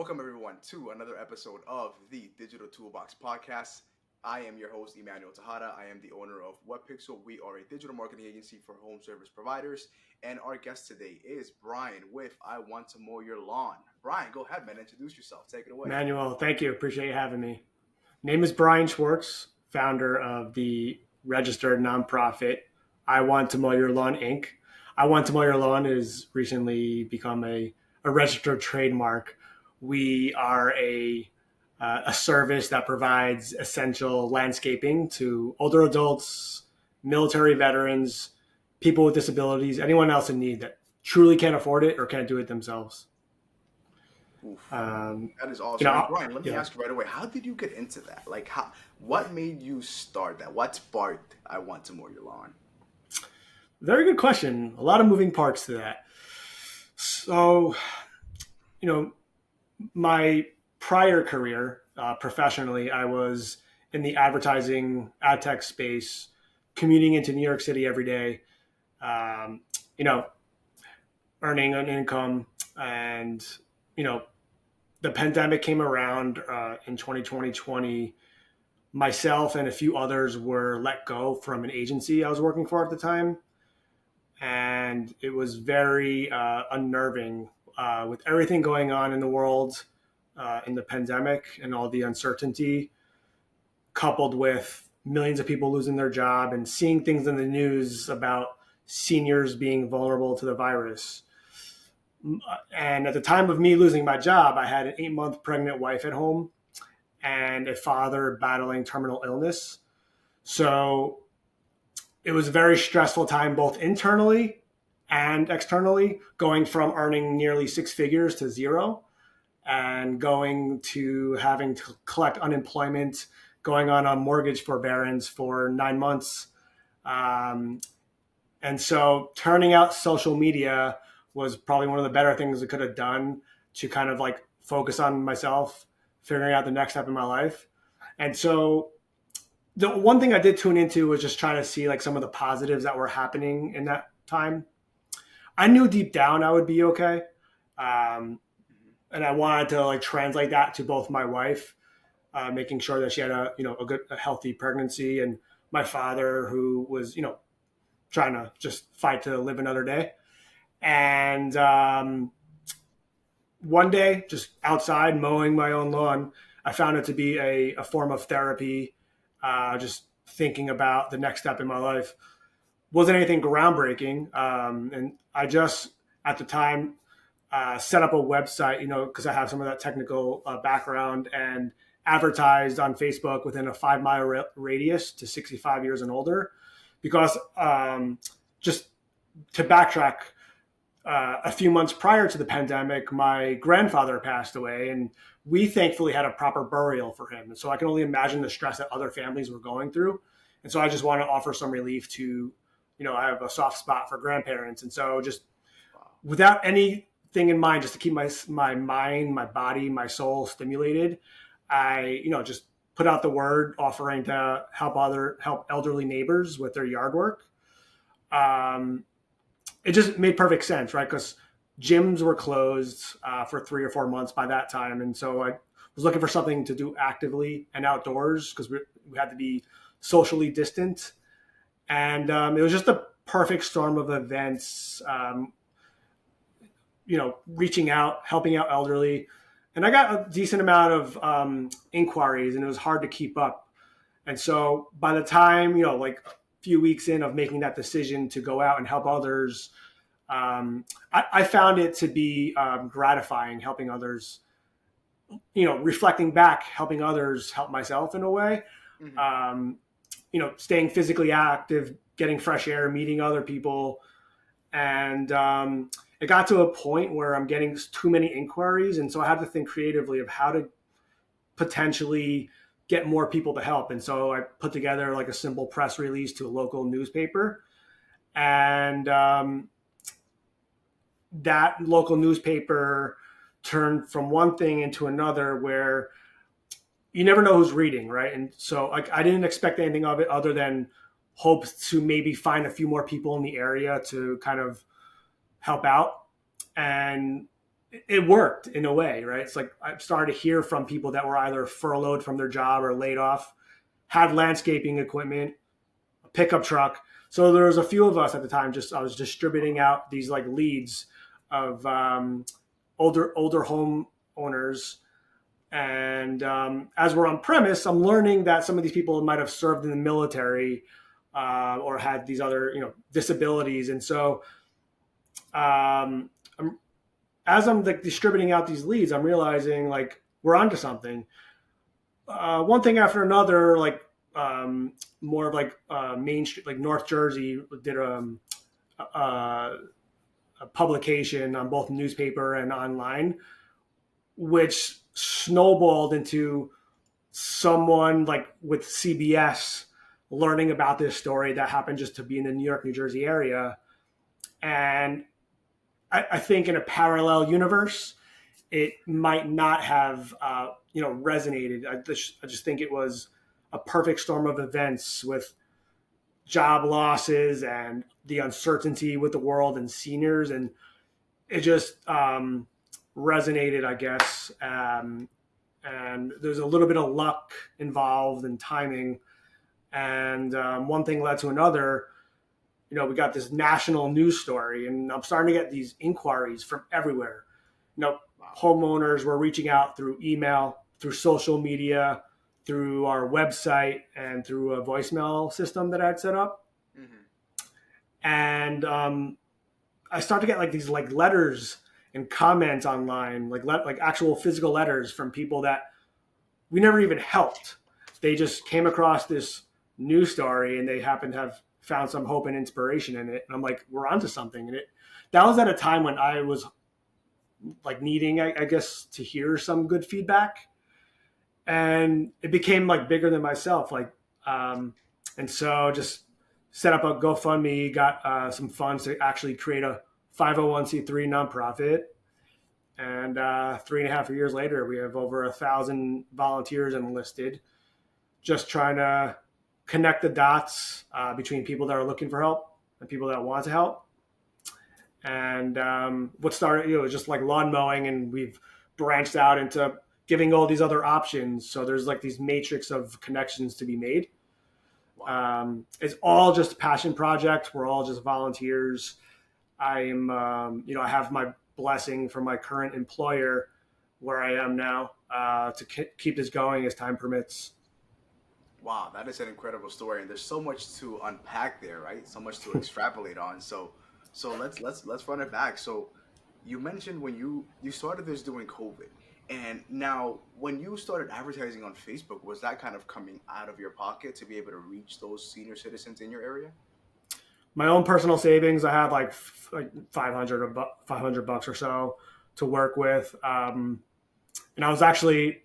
Welcome, everyone, to another episode of the Digital Toolbox Podcast. I am your host, Emmanuel Tejada. I am the owner of WEBPIXEL. We are a digital marketing agency for home service providers. And our guest today is Brian with I Want to Mow Your Lawn. Brian, go ahead, man. Introduce yourself. Take it away. Emmanuel, thank you. Appreciate you having me. Name is Brian Schwartz, founder of the registered nonprofit I Want to Mow Your Lawn, Inc. I Want to Mow Your Lawn has recently become a registered trademark. We are a service that provides essential landscaping to older adults, military veterans, people with disabilities, anyone else in need that truly can't afford it or can't do it themselves. That is awesome. Brian, let me ask you right away, how did you get into that? What made you start that? What sparked I Want to Mow Your Lawn? Very good question. A lot of moving parts to that. So, my prior career professionally, I was in the advertising ad tech space, commuting into New York City every day, earning an income. And, the pandemic came around in 2020. Myself and a few others were let go from an agency I was working for at the time. And it was very unnerving with everything going on in the world in the pandemic and all the uncertainty, coupled with millions of people losing their job and seeing things in the news about seniors being vulnerable to the virus. And at the time of me losing my job, I had an 8-month pregnant wife at home and a father battling terminal illness. So it was a very stressful time, both internally and externally, going from earning nearly 6 figures to zero and going to having to collect unemployment, going on a mortgage forbearance for 9 months. And so turning out social media was probably one of the better things I could have done to kind of focus on myself, figuring out the next step in my life. And so the one thing I did tune into was just trying to see some of the positives that were happening in that time. I knew deep down I would be okay. And I wanted to translate that to both my wife, making sure that she had a healthy pregnancy, and my father, who was, trying to just fight to live another day. And one day, just outside mowing my own lawn, I found it to be a form of therapy. Just thinking about the next step in my life. Wasn't anything groundbreaking. And I just, at the time, set up a website, because I have some of that technical background, and advertised on Facebook within a 5-mile radius to 65 years and older. Because just to backtrack, a few months prior to the pandemic, my grandfather passed away, and we thankfully had a proper burial for him. And so I can only imagine the stress that other families were going through. And so I just want to offer some relief to, I have a soft spot for grandparents. And so just without anything in mind, just to keep my mind, my body, my soul stimulated, I, just put out the word offering to help elderly neighbors with their yard work. It just made perfect sense, right? Because gyms were closed for 3 or 4 months by that time. And so I was looking for something to do actively and outdoors, because we had to be socially distant. And it was just a perfect storm of events, reaching out, helping out elderly. And I got a decent amount of inquiries, and it was hard to keep up. And so by the time, few weeks in of making that decision to go out and help others, I found it to be gratifying, helping others, reflecting back, helping others help myself in a way, staying physically active, getting fresh air, meeting other people. And it got to a point where I'm getting too many inquiries. And so I had to think creatively of how to potentially get more people to help. And so I put together a simple press release to a local newspaper. And that local newspaper turned from one thing into another, where you never know who's reading, right? And so I didn't expect anything of it other than hopes to maybe find a few more people in the area to kind of help out. And it worked in a way, right? It's like I started to hear from people that were either furloughed from their job or laid off, had landscaping equipment, a pickup truck. So there was a few of us at the time. Just I was distributing out these like leads of older home owners, and as we're on premise, I'm learning that some of these people might have served in the military or had these other disabilities, and so as I'm like distributing out these leads, I'm realizing like we're onto something. One thing after another, like more of like Main Street, like North Jersey did a publication on both newspaper and online, which snowballed into someone like with CBS learning about this story that happened just to be in the New York, New Jersey area. And I think in a parallel universe, it might not have, resonated. I just think it was a perfect storm of events with job losses and the uncertainty with the world and seniors. And it just resonated, I guess. And there's a little bit of luck involved and timing. And one thing led to another. We got this national news story, and I'm starting to get these inquiries from everywhere. Homeowners were reaching out through email, through social media, through our website, and through a voicemail system that I'd set up. Mm-hmm. And I started to get like these like letters and comments online, like actual physical letters from people that we never even helped. They just came across this news story and they happened to have found some hope and inspiration in it. And I'm like, we're onto something. And that was at a time when I was like needing, I guess, to hear some good feedback. And it became like bigger than myself. And so just set up a GoFundMe, got some funds to actually create a 501c3 nonprofit. And 3.5 years later, we have over 1,000 volunteers enlisted, just trying to connect the dots between people that are looking for help and people that want to help. And what started, was just like lawn mowing, and we've branched out into giving all these other options. So there's like these matrix of connections to be made. Wow. It's all just a passion project. We're all just volunteers. I have my blessing from my current employer where I am now to keep this going as time permits. Wow, that is an incredible story, and there's so much to unpack there, right? So much to extrapolate on. So let's run it back. So you mentioned when you started this during COVID, and now when you started advertising on Facebook, was that kind of coming out of your pocket to be able to reach those senior citizens in your area? My own personal savings, I had like $500 or so to work with, and I was actually.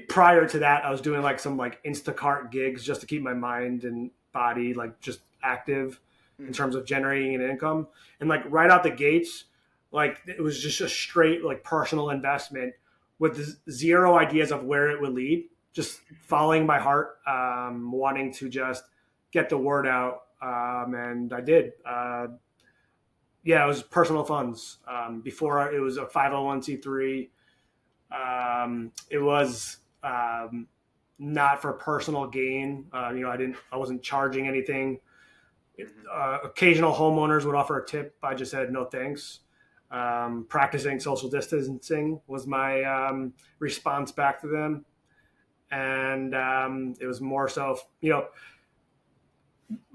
Prior to that, I was doing like some like Instacart gigs just to keep my mind and body like just active in terms of generating an income. And like right out the gates, like it was just a straight like personal investment with zero ideas of where it would lead. Just following my heart, wanting to just get the word out, and I did. It was personal funds. Before it was a 501c3. It was not for personal gain. I wasn't charging anything. Occasional homeowners would offer a tip. I just said no thanks. Practicing social distancing was my response back to them, and it was more so,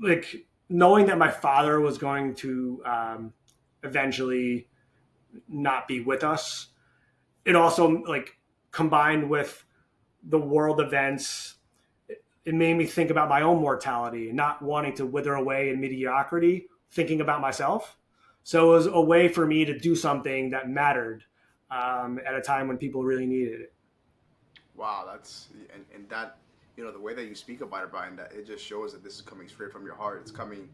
like knowing that my father was going to eventually not be with us. It also like combined with the world events, it made me think about my own mortality and not wanting to wither away in mediocrity, thinking about myself. So it was a way for me to do something that mattered at a time when people really needed it. Wow, and that, the way that you speak about it, Brian, that it just shows that this is coming straight from your heart. It's coming,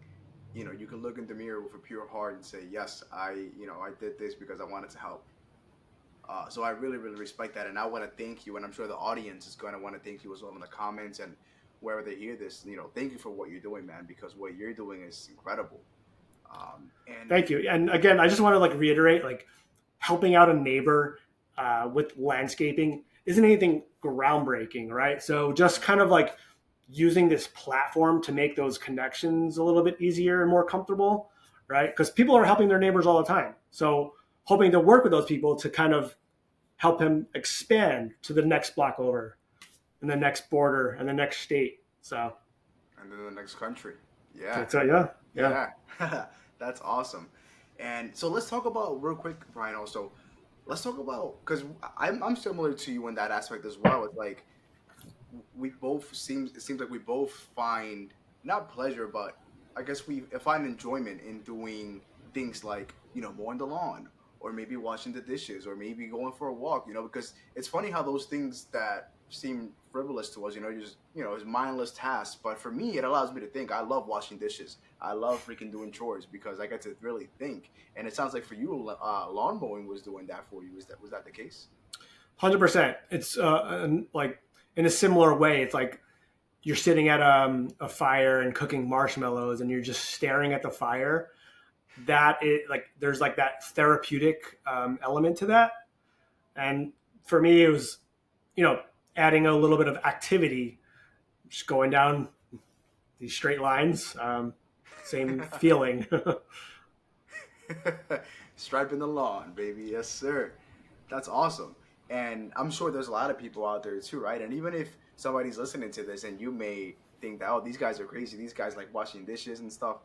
you can look in the mirror with a pure heart and say, yes, I did this because I wanted to help. So I really, really respect that, and I want to thank you, and I'm sure the audience is going to want to thank you as well in the comments and wherever they hear this. Thank you for what you're doing, man, because what you're doing is incredible. And thank you. And again, I just want to like reiterate, like helping out a neighbor with landscaping isn't anything groundbreaking, right? So just kind of like using this platform to make those connections a little bit easier and more comfortable, right? Because people are helping their neighbors all the time. So hoping to work with those people to kind of help him expand to the next block over and the next border and the next state. So, and then the next country. Yeah. so yeah. That's awesome. And so let's talk about real quick, Brian. Also, let's talk about, because I'm similar to you in that aspect as well. It's like it seems like we both find not pleasure, but I guess we find enjoyment in doing things like, mowing the lawn, or maybe washing the dishes, or maybe going for a walk, because it's funny how those things that seem frivolous to us, just, it's mindless tasks. But for me, it allows me to think. I love washing dishes. I love freaking doing chores because I get to really think. And it sounds like for you, lawn mowing was doing that for you. Was that the case? 100%. It's like in a similar way. It's like you're sitting at a fire and cooking marshmallows, and you're just staring at the fire. That is like, there's like that therapeutic element to that. And for me, it was, adding a little bit of activity, just going down these straight lines. Same feeling. Striping the lawn, baby. Yes, sir. That's awesome. And I'm sure there's a lot of people out there too, right? And even if somebody's listening to this and you may think that, oh, these guys are crazy, these guys like washing dishes and stuff,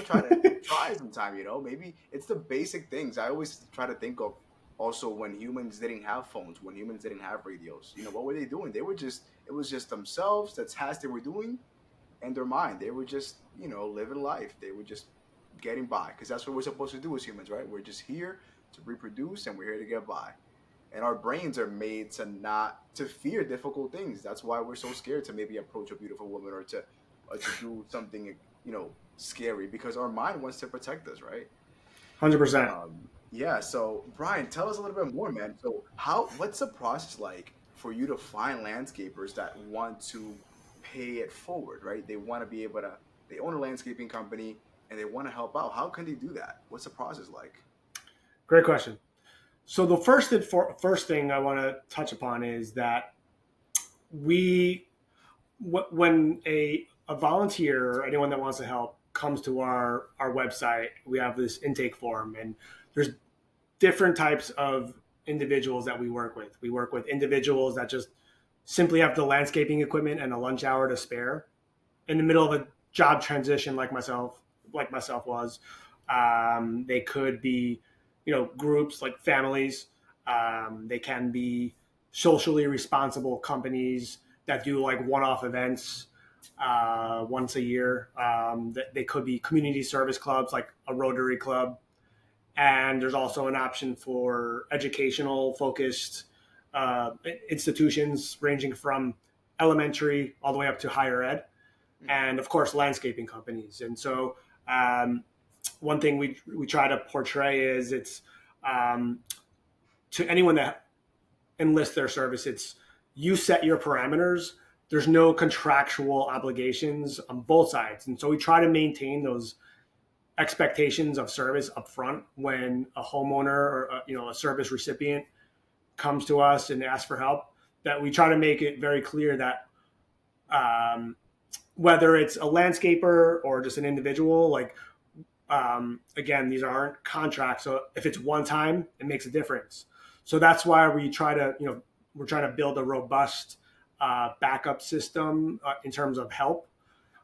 try sometime, maybe it's the basic things. I always try to think of also when humans didn't have phones, when humans didn't have radios, what were they doing? It was just themselves, the tasks they were doing, and their mind. They were just, living life. They were just getting by, because that's what we're supposed to do as humans, right? We're just here to reproduce, and we're here to get by. And our brains are made to fear difficult things. That's why we're so scared to maybe approach a beautiful woman, or to do something, scary, because our mind wants to protect us, right? 100%. Yeah. So Brian, tell us a little bit more, man. So what's the process like for you to find landscapers that want to pay it forward, right? They want to be able to, they own a landscaping company and they want to help out. How can they do that? What's the process like? Great question. So the first thing I want to touch upon is that when a volunteer or anyone that wants to help comes to our website, we have this intake form, and there's different types of individuals that we work with. We work with individuals that just simply have the landscaping equipment and a lunch hour to spare in the middle of a job transition, like myself was. They could be, groups like families. They can be socially responsible companies that do like one-off events once a year. They could be community service clubs like a Rotary Club. And there's also an option for educational focused institutions ranging from elementary all the way up to higher ed. And of course, landscaping companies. And so one thing we try to portray is it's to anyone that enlists their service, it's you set your parameters. There's no contractual obligations on both sides. And so we try to maintain those expectations of service up front when a homeowner or a service recipient comes to us and asks for help, that we try to make it very clear that whether it's a landscaper or just an individual, like again, these aren't contracts. So if it's one time, it makes a difference. So that's why we try to, we're trying to build a robust backup system in terms of help.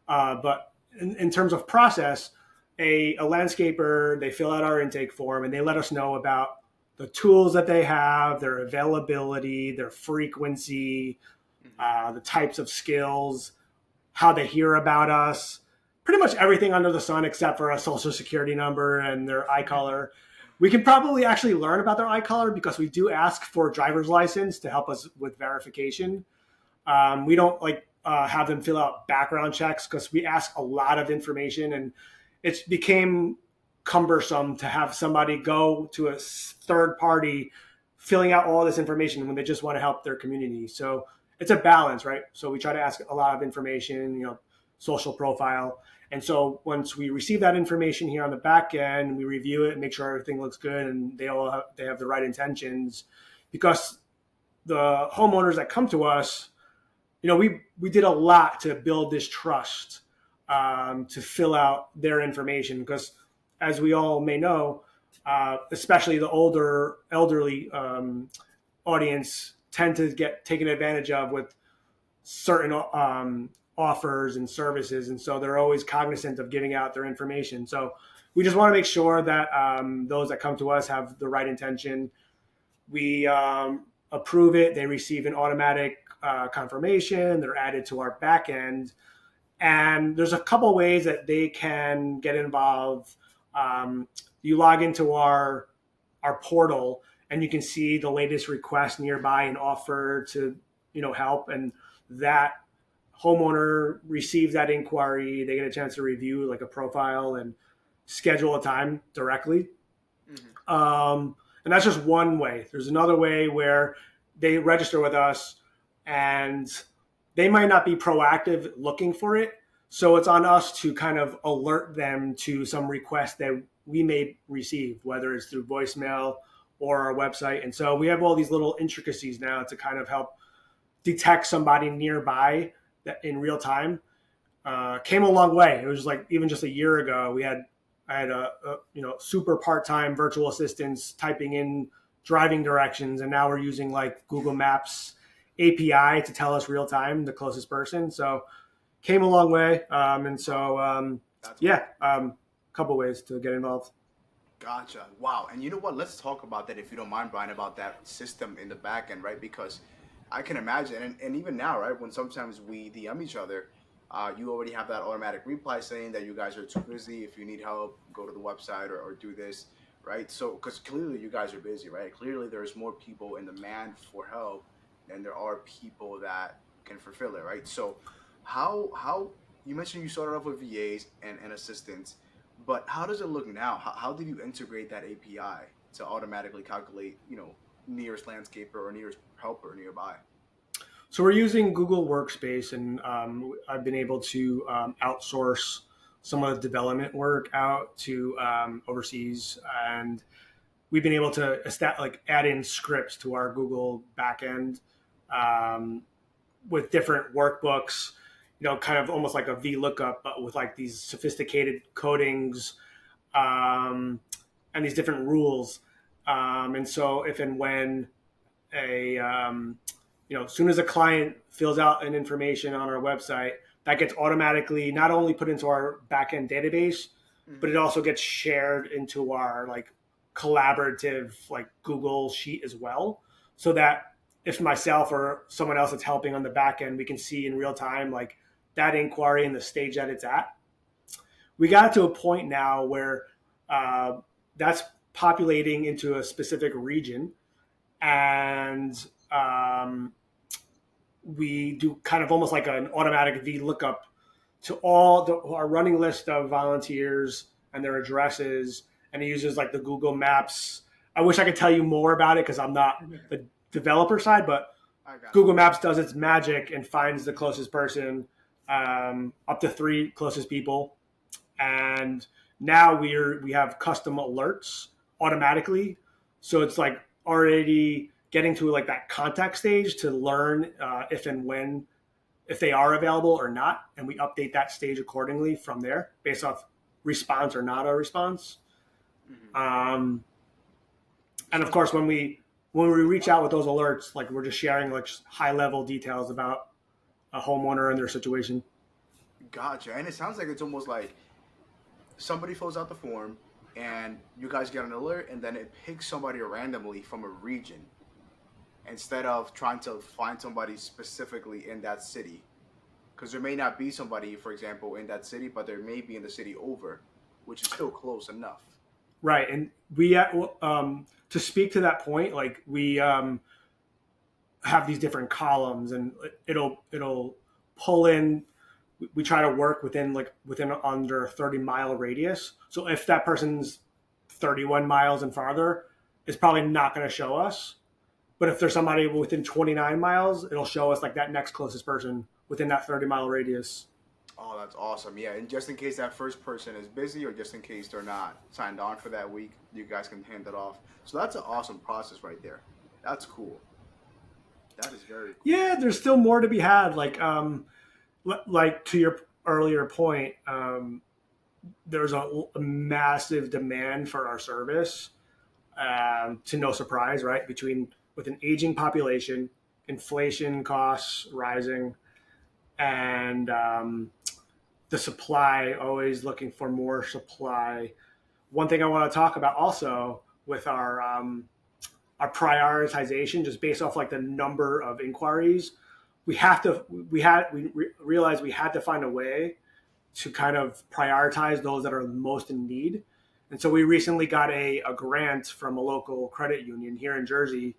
But in terms of process, a landscaper, they fill out our intake form and they let us know about the tools that they have, their availability, their frequency, the types of skills, how they hear about us, pretty much everything under the sun except for a social security number and their eye color. We can probably actually learn about their eye color because we do ask for a driver's license to help us with verification. We don't have them fill out background checks because we ask a lot of information, and it became cumbersome to have somebody go to a third party filling out all this information when they just want to help their community. So it's a balance, right? So we try to ask a lot of information, social profile. And so once we receive that information here on the back end, we review it and make sure everything looks good and they have the right intentions. Because the homeowners that come to us, we did a lot to build this trust, to fill out their information. Because as we all may know, especially the elderly audience tend to get taken advantage of with certain offers and services. And so they're always cognizant of giving out their information. So we just want to make sure that those that come to us have the right intention. We approve it. They receive an automatic confirmation. They're added to our back end. And there's a couple ways that they can get involved. You log into our portal and you can see the latest request nearby and offer to, help. And that homeowner receives that inquiry. They get a chance to review like a profile and schedule a time directly. Mm-hmm. And that's just one way. There's another way where they register with us and they might not be proactive looking for it. So it's on us to kind of alert them to some requests that we may receive, whether it's through voicemail or our website. And so we have all these little intricacies now to kind of help detect somebody nearby that in real time. Came a long way. It was like even just a year ago, I had a super part-time virtual assistants typing in driving directions, and now we're using like Google Maps API to tell us real time the closest person. So came a long way. Couple ways to get involved. Gotcha. Wow. And you know what? Let's talk about that, if you don't mind, Brian, about that system in the back end, right? Because I can imagine, and even now, right, when sometimes we DM each other, you already have that automatic reply saying that you guys are too busy. If you need help, go to the website or do this, right? So, because clearly you guys are busy, right? Clearly there's more people in demand for help than there are people that can fulfill it, right? So how you mentioned you started off with VAs and assistants, but how does it look now? How did you integrate that API to automatically calculate, nearest landscaper or nearest helper nearby? So we're using Google Workspace, and I've been able to outsource some of the development work out to overseas, and we've been able to add in scripts to our Google backend with different workbooks, kind of almost like a VLOOKUP, but with like these sophisticated codings and these different rules. And so if and when as soon as a client fills out an information on our website, that gets automatically not only put into our backend database, but it also gets shared into our like collaborative like Google Sheet as well. So that if myself or someone else that's helping on the back end, we can see in real time like that inquiry and the stage that it's at. We got to a point now where that's populating into a specific region, and we do kind of almost like an automatic VLOOKUP to our running list of volunteers and their addresses, and it uses like the Google Maps. I wish I could tell you more about it because I'm not the developer side, but Google Maps does its magic and finds the closest person, up to 3 closest people. And now we have custom alerts automatically. So it's like already getting to like that contact stage to learn if they are available or not. And we update that stage accordingly from there based off response or not a response. Mm-hmm. And of course, when we reach out with those alerts, like we're just sharing like high level details about a homeowner and their situation. Gotcha. And it sounds like it's almost like somebody fills out the form and you guys get an alert, and then it picks somebody randomly from a region instead of trying to find somebody specifically in that city. Because there may not be somebody, for example, in that city, but there may be in the city over, which is still close enough. Right. And we, to speak to that point, like we have these different columns, and it'll pull in. We try to work within under a 30-mile radius. So if that person's 31 miles and farther, it's probably not going to show us. But if there's somebody within 29 miles, it'll show us like that next closest person within that 30-mile radius. Oh, that's awesome. Yeah, and just in case that first person is busy or just in case they're not signed on for that week, you guys can hand it off. So that's an awesome process right there. That's cool. That is very cool. Yeah, there's still more to be had. Like to your earlier point, there's a massive demand for our service. To no surprise, right? With an aging population, inflation costs rising, and the supply always looking for more supply. One thing I want to talk about also with our prioritization, just based off like the number of inquiries, we realized we had to find a way to kind of prioritize those that are most in need. And so we recently got a grant from a local credit union here in Jersey,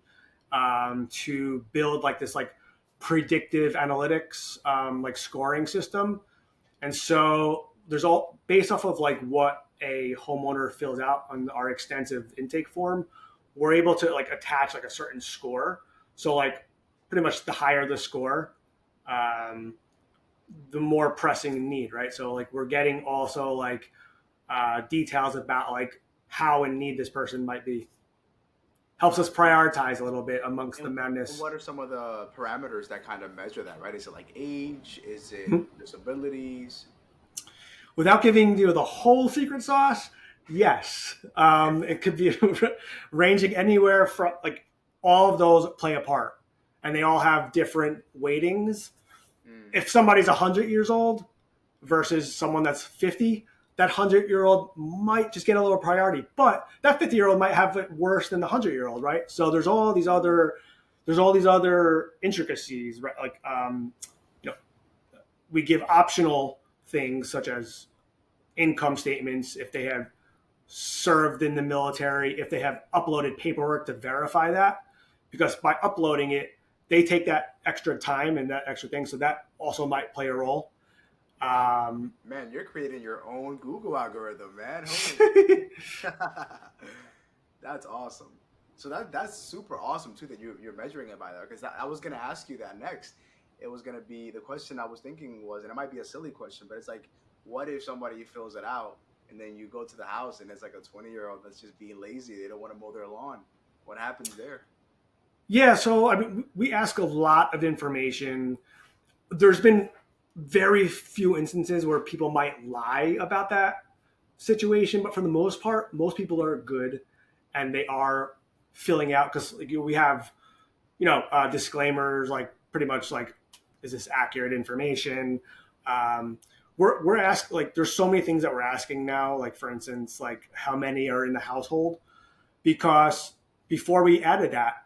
to build like this like predictive analytics, like scoring system. And so there's all based off of like what a homeowner fills out on our extensive intake form, we're able to like attach like a certain score. So like pretty much the higher the score, um, the more pressing need, right? So like we're getting also like details about like how in need this person might be. Helps us prioritize a little bit amongst the And madness. what are some of the parameters that kind of measure that, right? Is it like age? Is it Mhm. disabilities? Without giving you the whole secret sauce, yes, it could be ranging anywhere from like all of those play a part, and they all have different weightings. Mm. If somebody's 100 years old versus someone that's 50, that 100-year-old might just get a little priority, but that 50-year-old might have it worse than the 100-year-old, right? So there's all these other intricacies, right? Like, you know, we give optional things such as income statements if they have served in the military, if they have uploaded paperwork to verify that, because by uploading it, they take that extra time and that extra thing, so that also might play a role. Um, Man, you're creating your own Google algorithm, man. Holy. That's awesome. So that's super awesome too that you're measuring it by that because I was gonna ask you that next. It was gonna be the question I was thinking was, and it might be a silly question, but it's like, what if somebody fills it out and then you go to the house and it's like a 20-year-old that's just being lazy, they don't want to mow their lawn. What happens there? yeah, so I mean, we ask a lot of information. There's been very few instances where people might lie about that situation, but for the most part, most people are good and they are filling out because like, we have disclaimers like pretty much like, is this accurate information? Um, we're asked like there's so many things that we're asking now, like for instance, like how many are in the household, because before we added that,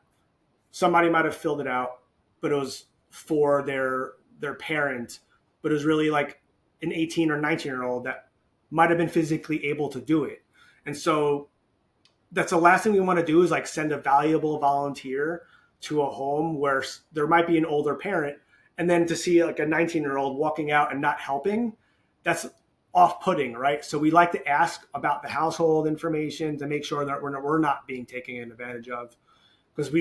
somebody might have filled it out, but it was for their parent, but it was really like an 18 or 19-year-old that might have been physically able to do it. And so that's the last thing we want to do is like send a valuable volunteer to a home where there might be an older parent, and then to see like a 19-year-old walking out and not helping, that's off-putting, right? So we like to ask about the household information to make sure that we're not being taken advantage of, because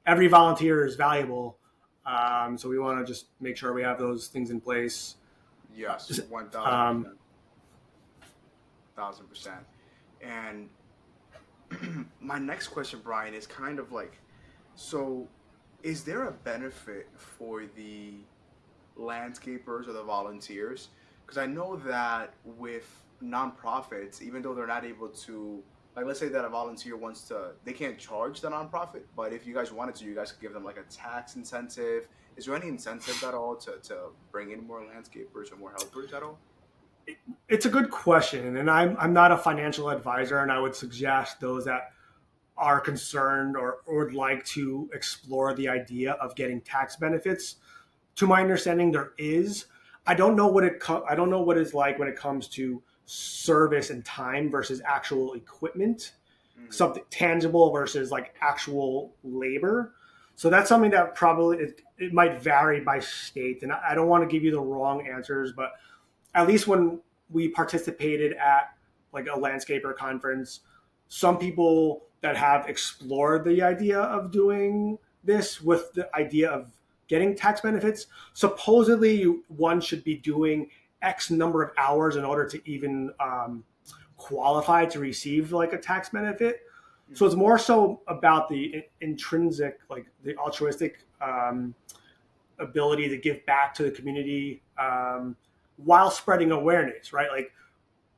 every volunteer is valuable. So we want to just make sure we have those things in place. Yes, Just, one thousand um, percent, 1,000%. And my next question, Brian, is kind of like, so is there a benefit for the landscapers or the volunteers? Because I know that with nonprofits, even though they're not able to, like, let's say that a volunteer wants to, they can't charge the nonprofit, but if you guys wanted to, you guys could give them like a tax incentive. Is there any incentive at all to bring in more landscapers or more helpers at all? it's a good question, and I'm not a financial advisor, and I would suggest those that are concerned or would like to explore the idea of getting tax benefits. To my understanding, there is. I don't know what it's like when it comes to service and time versus actual equipment, Mm-hmm. something tangible versus like actual labor. So that's something that probably it might vary by state, and I don't want to give you the wrong answers, but at least when we participated at like a landscaper conference, some people that have explored the idea of doing this with the idea of getting tax benefits, supposedly one should be doing X number of hours in order to even qualify to receive like a tax benefit. So it's more so about the intrinsic, like the altruistic ability to give back to the community while spreading awareness, right? Like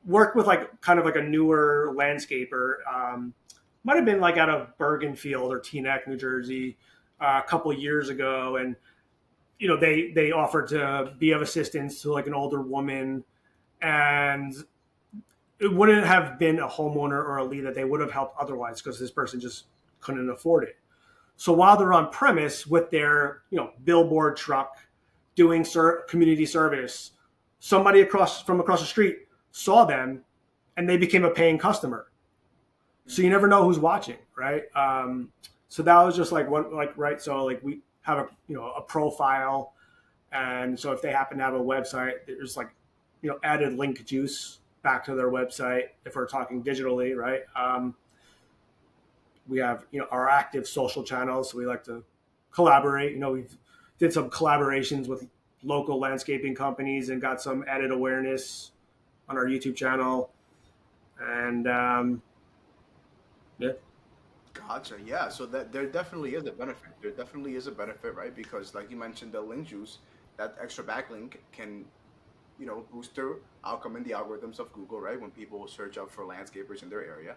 work with like kind of like a newer landscaper. Might have been like out of Bergenfield or Teaneck, New Jersey, a couple of years ago, and they offered to be of assistance to like an older woman, and it wouldn't have been a homeowner or a lead that they would have helped otherwise because this person just couldn't afford it. So while they're on premise with their billboard truck doing community service, somebody from across the street saw them and they became a paying customer. So you never know who's watching, right? So that was just like one, like, right. So like we have a profile, and so if they happen to have a website, there's like added link juice back to their website if we're talking digitally, right? We have our active social channels, so we like to collaborate. We've did some collaborations with local landscaping companies and got some added awareness on our YouTube channel, and yeah. Gotcha. Yeah. So that there definitely is a benefit. There definitely is a benefit, right? Because like you mentioned, the link juice, that extra backlink can, boost their outcome in the algorithms of Google, right? When people search up for landscapers in their area.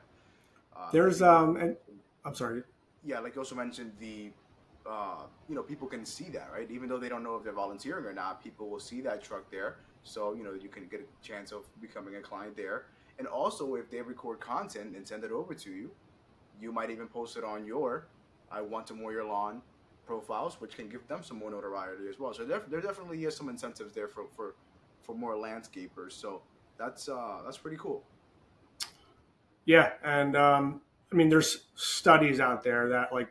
There's and I'm sorry. Yeah, like you also mentioned people can see that, right? Even though they don't know if they're volunteering or not, people will see that truck there. So, you can get a chance of becoming a client there. And also, if they record content and send it over to you, you might even post it on your I Want to Mow Your Lawn profiles, which can give them some more notoriety as well. So there definitely is some incentives there for more landscapers. So that's pretty cool. Yeah, and there's studies out there that like,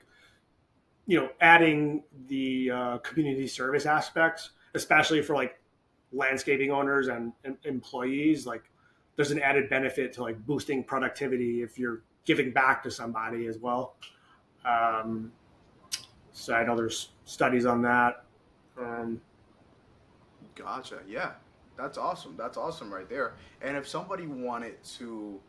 adding the community service aspects, especially for like landscaping owners and employees, like there's an added benefit to like boosting productivity if you're giving back to somebody as well. So I know there's studies on that. Gotcha. Yeah, that's awesome. That's awesome right there. And if somebody wanted to,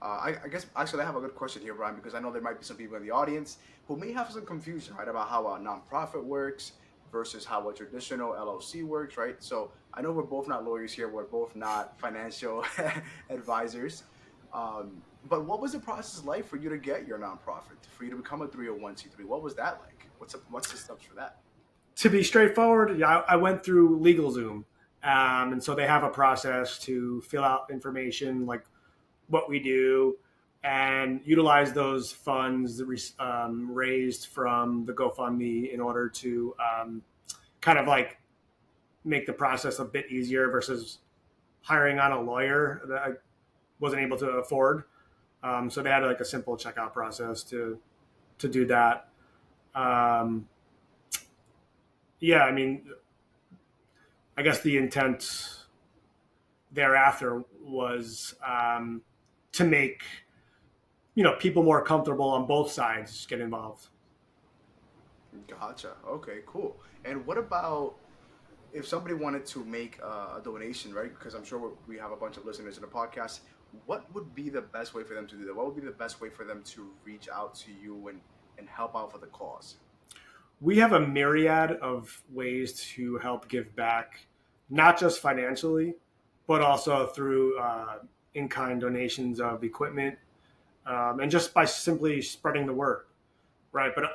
I guess actually I have a good question here, Brian, because I know there might be some people in the audience who may have some confusion, right, about how a nonprofit works versus how a traditional LLC works, right? So I know we're both not lawyers here. We're both not financial advisors. But what was the process like for you to get your nonprofit, for you to become a 301c3? What was that like? What's the steps for that? To be straightforward, yeah, I went through LegalZoom, and so they have a process to fill out information like what we do and utilize those funds raised from the GoFundMe in order to kind of like make the process a bit easier versus hiring on a lawyer that I wasn't able to afford. So they had like a simple checkout process to do that. Yeah, I guess the intent thereafter was to make people more comfortable on both sides get involved. Gotcha. Okay, cool. And what about if somebody wanted to make a donation, right? Because I'm sure we have a bunch of listeners in the podcast. What would be the best way for them to do that? What would be the best way for them to reach out to you and help out for the cause? We have a myriad of ways to help give back, not just financially, but also through in-kind donations of equipment, and just by simply spreading the word, right? But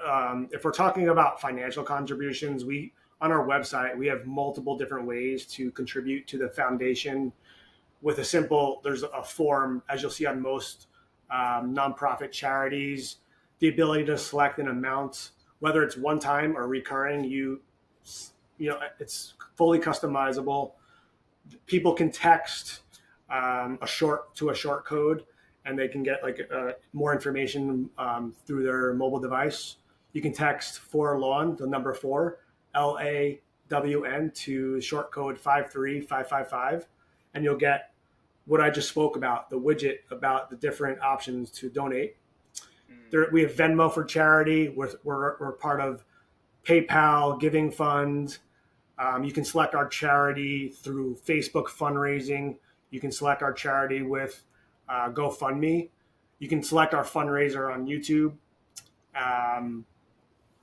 if we're talking about financial contributions, on our website, we have multiple different ways to contribute to the foundation with there's a form, as you'll see on most nonprofit charities, the ability to select an amount, whether it's one time or recurring, it's fully customizable. People can text a short code, and they can get like more information through their mobile device. You can text for lawn, the number 4, LAWN, to short code 53555, and you'll get what I just spoke about, the widget about the different options to donate. We have Venmo for charity. We're part of PayPal, Giving Fund. You can select our charity through Facebook fundraising. You can select our charity with GoFundMe. You can select our fundraiser on YouTube.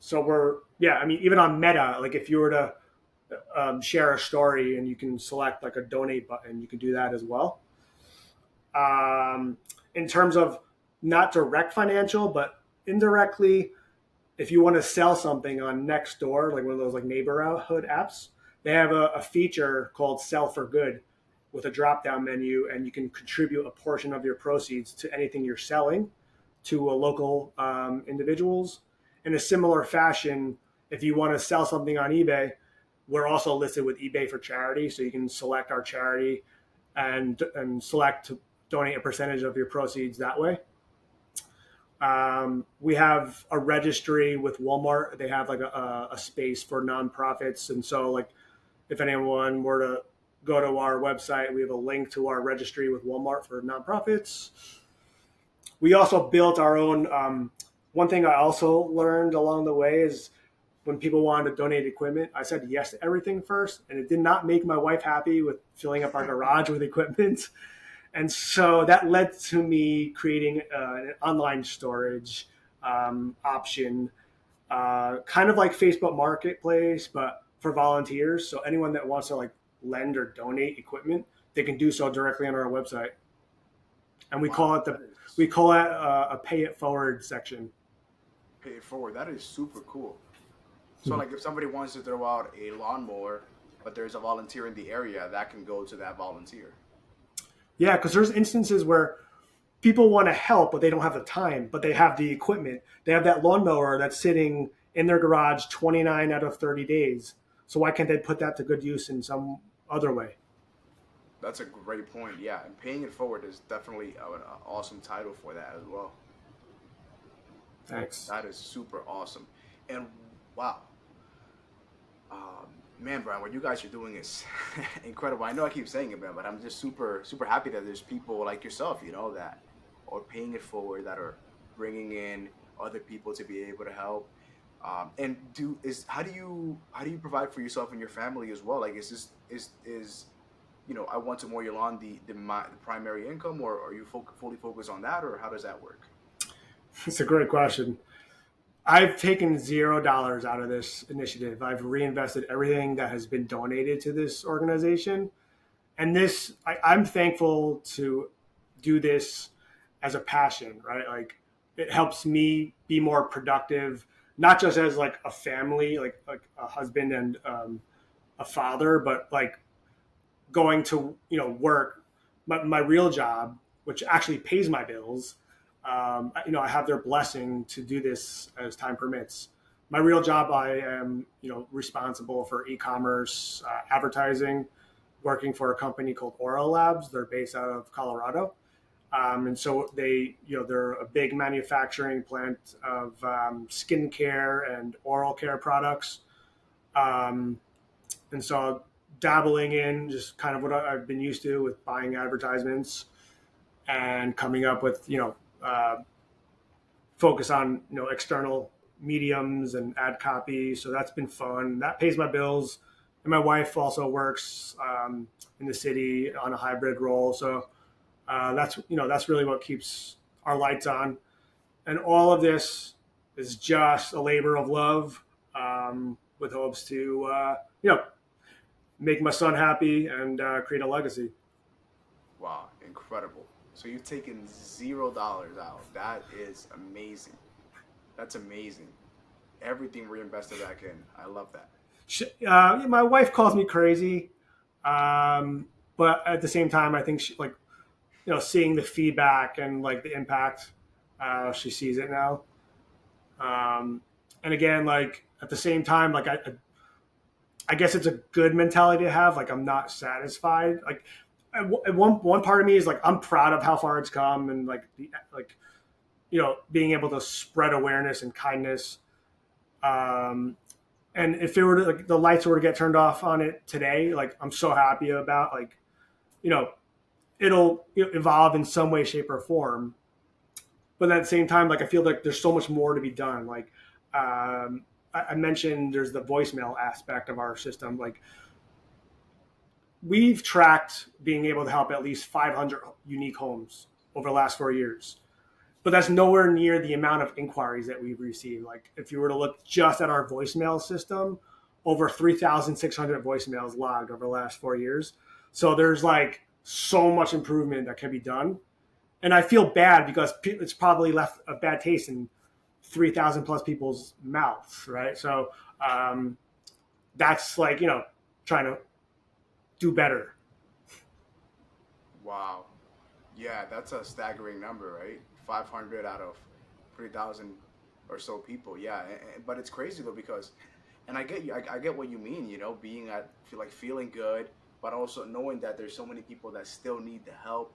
Even on Meta, like if you were to share a story and you can select like a donate button, you can do that as well. In terms of not direct financial, but indirectly, if you want to sell something on Nextdoor, like one of those like neighborhood apps, they have a feature called Sell for Good with a drop-down menu, and you can contribute a portion of your proceeds to anything you're selling to a local individuals. In a similar fashion, if you want to sell something on eBay, we're also listed with eBay for charity, so you can select our charity and select to donate a percentage of your proceeds that way. We have a registry with Walmart. They have like a space for nonprofits. And so like if anyone were to go to our website, we have a link to our registry with Walmart for nonprofits. We also built our own. One thing I also learned along the way is when people wanted to donate equipment, I said yes to everything first. And it did not make my wife happy with filling up our garage with equipment. And so that led to me creating an online storage option, kind of like Facebook Marketplace, but for volunteers. So anyone that wants to like lend or donate equipment, they can do so directly on our website. And we call it a pay it forward section. Pay it forward. That is super cool. So like if somebody wants to throw out a lawnmower, but there's a volunteer in the area, that can go to that volunteer. Yeah, because there's instances where people want to help, but they don't have the time, but they have the equipment. They have that lawnmower that's sitting in their garage 29 out of 30 days. So why can't they put that to good use in some other way? That's a great point. Yeah, and paying it forward is definitely an awesome title for that as well. Thanks. That is super awesome. And wow. Man, Brian, what you guys are doing is incredible. I know I keep saying it, man, but I'm just super, super happy that there's people like yourself, that are paying it forward, that are bringing in other people to be able to help. How do you provide for yourself and your family as well? Like, is I want to mow your lawn the primary income, or are you fully focused on that, or how does that work? It's a great question. I've taken $0 out of this initiative. I've reinvested everything that has been donated to this organization. And I'm thankful to do this as a passion, right? Like it helps me be more productive, not just as like a family, like a husband and a father, but like going to, work, my real job, which actually pays my bills. I have their blessing to do this as time permits. My real job, I am, responsible for e-commerce, advertising, working for a company called Aura Labs. They're based out of Colorado. And so they're a big manufacturing plant of skincare and oral care products. And so dabbling in just kind of what I've been used to with buying advertisements and coming up with, focus on, external mediums and ad copy. So that's been fun. That pays my bills. And my wife also works in the city on a hybrid role. So that's really what keeps our lights on. And all of this is just a labor of love with hopes to, make my son happy and create a legacy. Wow, incredible. So you've taken $0 out. That is amazing. That's amazing. Everything reinvested back in. I love that. My wife calls me crazy, but at the same time, I think she seeing the feedback and like the impact, she sees it now. And again, like at the same time, like I guess it's a good mentality to have. Like I'm not satisfied. Like one part of me is like I'm proud of how far it's come and being able to spread awareness and kindness. And if it were to, like the lights were to get turned off on it today, like I'm so happy about it'll evolve in some way, shape, or form. But at the same time, like I feel like there's so much more to be done. Like I mentioned there's the voicemail aspect of our system. Like we've tracked being able to help at least 500 unique homes over the last 4 years. But that's nowhere near the amount of inquiries that we've received. Like if you were to look just at our voicemail system, over 3,600 voicemails logged over the last 4 years. So there's like so much improvement that can be done. And I feel bad because it's probably left a bad taste in 3,000 plus people's mouths, right? So that's like, trying to do better. Wow. Yeah, that's a staggering number, right? 500 out of 3,000 or so people. Yeah, but it's crazy though because, and I get you. I get what you mean. Being feeling good, but also knowing that there's so many people that still need the help,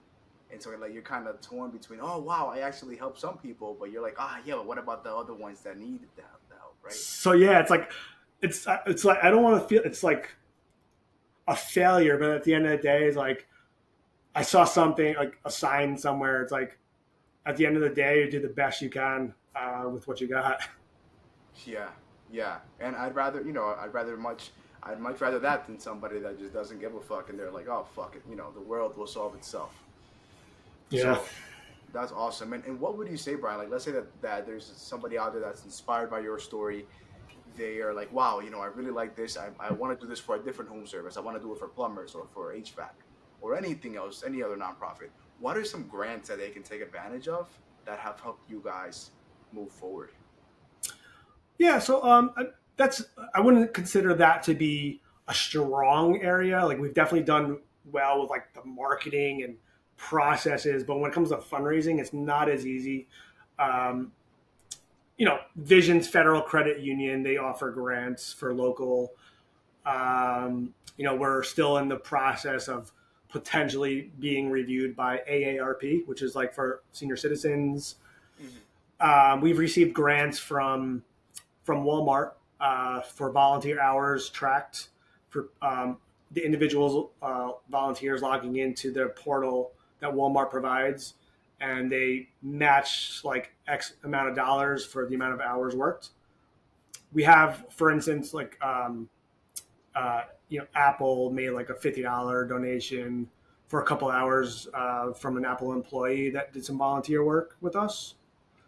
and so like you're kind of torn between. Oh wow, I actually helped some people, but you're like, yeah, but what about the other ones that need the help, right? So yeah, it's like I don't want to feel it's like a failure, but at the end of the day, it's like I saw something like a sign somewhere. It's like at the end of the day, you do the best you can with what you got. Yeah, yeah. And I'd much rather that than somebody that just doesn't give a fuck and they're like, oh fuck it, the world will solve itself. Yeah. So that's awesome. And what would you say, Brian? Like, let's say that there's somebody out there that's inspired by your story. They are like, wow, I really like this. I want to do this for a different home service. I want to do it for plumbers or for HVAC or anything else, any other nonprofit. What are some grants that they can take advantage of that have helped you guys move forward? Yeah. So I wouldn't consider that to be a strong area. Like we've definitely done well with like the marketing and processes, but when it comes to fundraising, it's not as easy. Um, Vision's Federal Credit Union, they offer grants for local. We're still in the process of potentially being reviewed by AARP, which is like for senior citizens. Mm-hmm. We've received grants from Walmart for volunteer hours tracked for the individuals, volunteers logging into their portal that Walmart provides, and they match like X amount of dollars for the amount of hours worked. We have, for instance, like Apple made like a $50 donation for a couple hours from an Apple employee that did some volunteer work with us.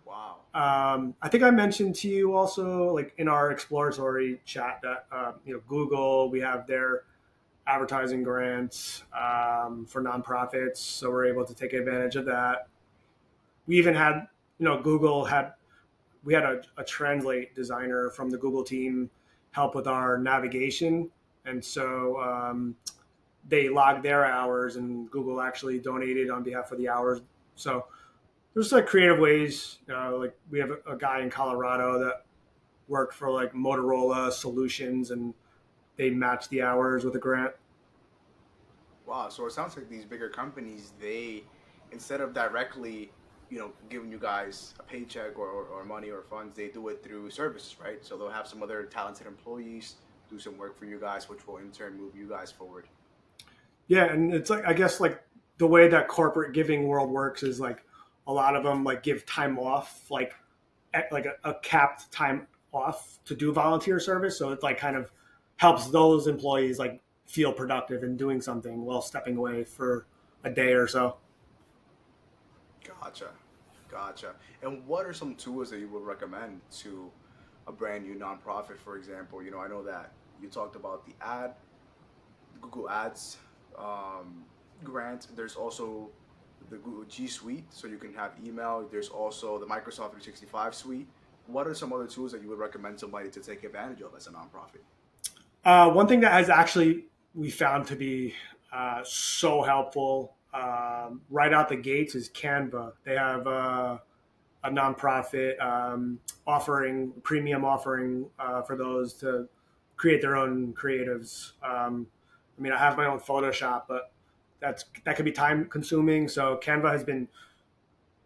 Wow. I think I mentioned to you also, like in our exploratory chat, that Google, we have their advertising grants for nonprofits, so we're able to take advantage of that. We even had, Google had we had a translate designer from the Google team help with our navigation, and so they logged their hours, and Google actually donated on behalf of the hours. So there's like creative ways. Like we have a guy in Colorado that worked for like Motorola Solutions, and they matched the hours with a grant. Wow. So it sounds like these bigger companies, they, instead of directly, giving you guys a paycheck or money or funds, they do it through services, right? So they'll have some other talented employees do some work for you guys, which will in turn move you guys forward. Yeah, and it's like I guess like the way that corporate giving world works is like a lot of them like give time off, like at like a capped time off to do volunteer service. So it like kind of helps those employees like feel productive in doing something while stepping away for a day or so. Gotcha. Gotcha. And what are some tools that you would recommend to a brand new nonprofit, for example? I know that you talked about Google Ads um, grant. There's also the Google G Suite, so you can have email. There's also the Microsoft 365 suite. What are some other tools that you would recommend somebody to take advantage of as a nonprofit? One thing that has actually we found to be so helpful right out the gates is Canva. They have a nonprofit premium offering for those to create their own creatives. I have my own Photoshop, but that can be time consuming. So Canva has been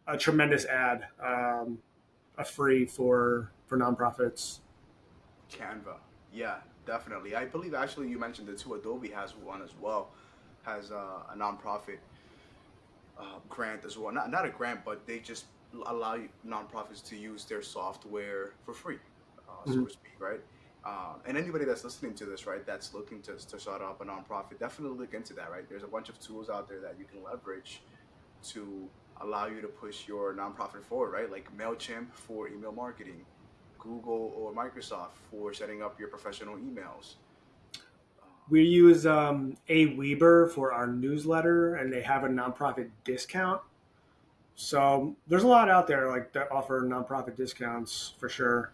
a tremendous ad, a free for nonprofits. Canva. Yeah, definitely. I believe actually you mentioned the two. Adobe has one as well, has a nonprofit grant as well. Not a grant, but they just allow nonprofits to use their software for free. so to speak, right? And anybody that's listening to this, right, that's looking to start up a nonprofit, definitely look into that, right? There's a bunch of tools out there that you can leverage to allow you to push your nonprofit forward, right? Like MailChimp for email marketing, Google or Microsoft for setting up your professional emails. We use Weber for our newsletter, and they have a nonprofit discount. So there's a lot out there like that offer nonprofit discounts for sure.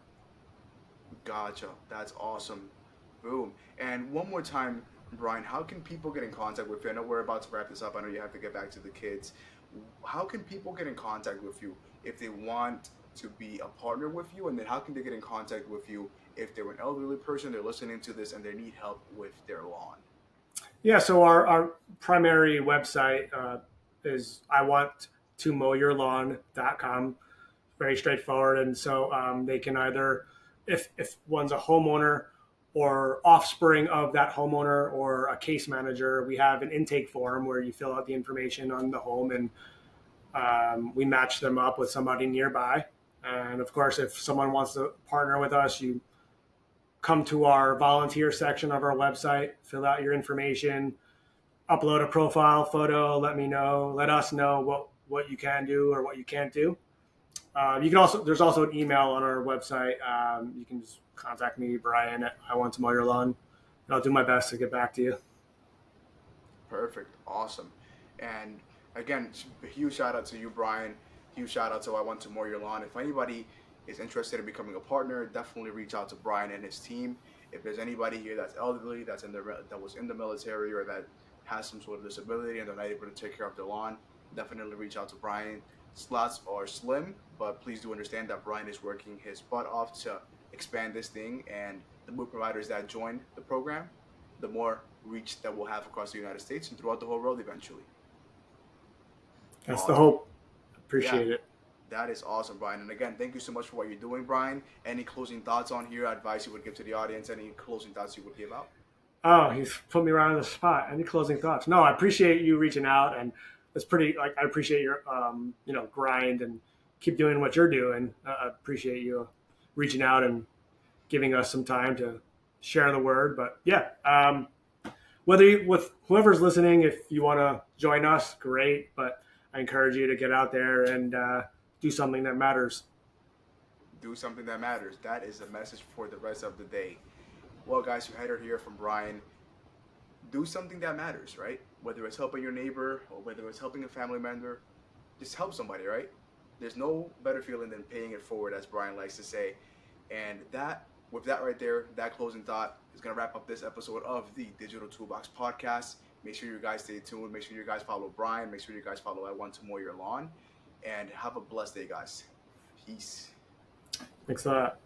Gotcha. That's awesome. Boom. And one more time, Brian, how can people get in contact with you? I know we're about to wrap this up. I know you have to get back to the kids. How can people get in contact with you if they want to be a partner with you? And then how can they get in contact with you if they're an elderly person, they're listening to this, and they need help with their lawn? Yeah, so our primary website is iwanttomoyourlawn.com. Very straightforward. And so they can either, if one's a homeowner or offspring of that homeowner or a case manager, we have an intake form where you fill out the information on the home, and we match them up with somebody nearby. And of course, if someone wants to partner with us, you come to our volunteer section of our website, fill out your information, upload a profile photo, let us know what you can do or what you can't do. You can also, there's also an email on our website. You can just contact me, Brian, at I Want to Mow Your Lawn, and I'll do my best to get back to you. Perfect. Awesome. And again, a huge shout out to you, Brian. Huge shout out to I Want to Mow Your Lawn. If anybody is interested in becoming a partner, definitely reach out to Brian and his team. If there's anybody here that's elderly, that was in the military, or that has some sort of disability and they're not able to take care of their lawn, definitely reach out to Brian. Slots are slim, but please do understand that Brian is working his butt off to expand this thing, and the more providers that join the program, the more reach that we'll have across the United States and throughout the whole world eventually. That's the hope. Appreciate it. That is awesome, Brian. And again, thank you so much for what you're doing, Brian. Any closing thoughts on here, advice you would give to the audience? Any closing thoughts you would give out? Oh, he's put me right on the spot. Any closing thoughts? No, I appreciate you reaching out, and it's pretty, like, I appreciate your, grind, and keep doing what you're doing. I appreciate you reaching out and giving us some time to share the word. But yeah, with whoever's listening, if you want to join us, great. But I encourage you to get out there and do something that matters. Do something that matters. That is the message for the rest of the day. Well, guys, you had to hear from Brian. Do something that matters, right? Whether it's helping your neighbor or whether it's helping a family member, just help somebody, right? There's no better feeling than paying it forward, as Brian likes to say. And with that right there, that closing thought is going to wrap up this episode of the Digital Toolbox Podcast. Make sure you guys stay tuned. Make sure you guys follow Brian. Make sure you guys follow I Want to Mow Your Lawn. And have a blessed day, guys. Peace. Thanks a lot.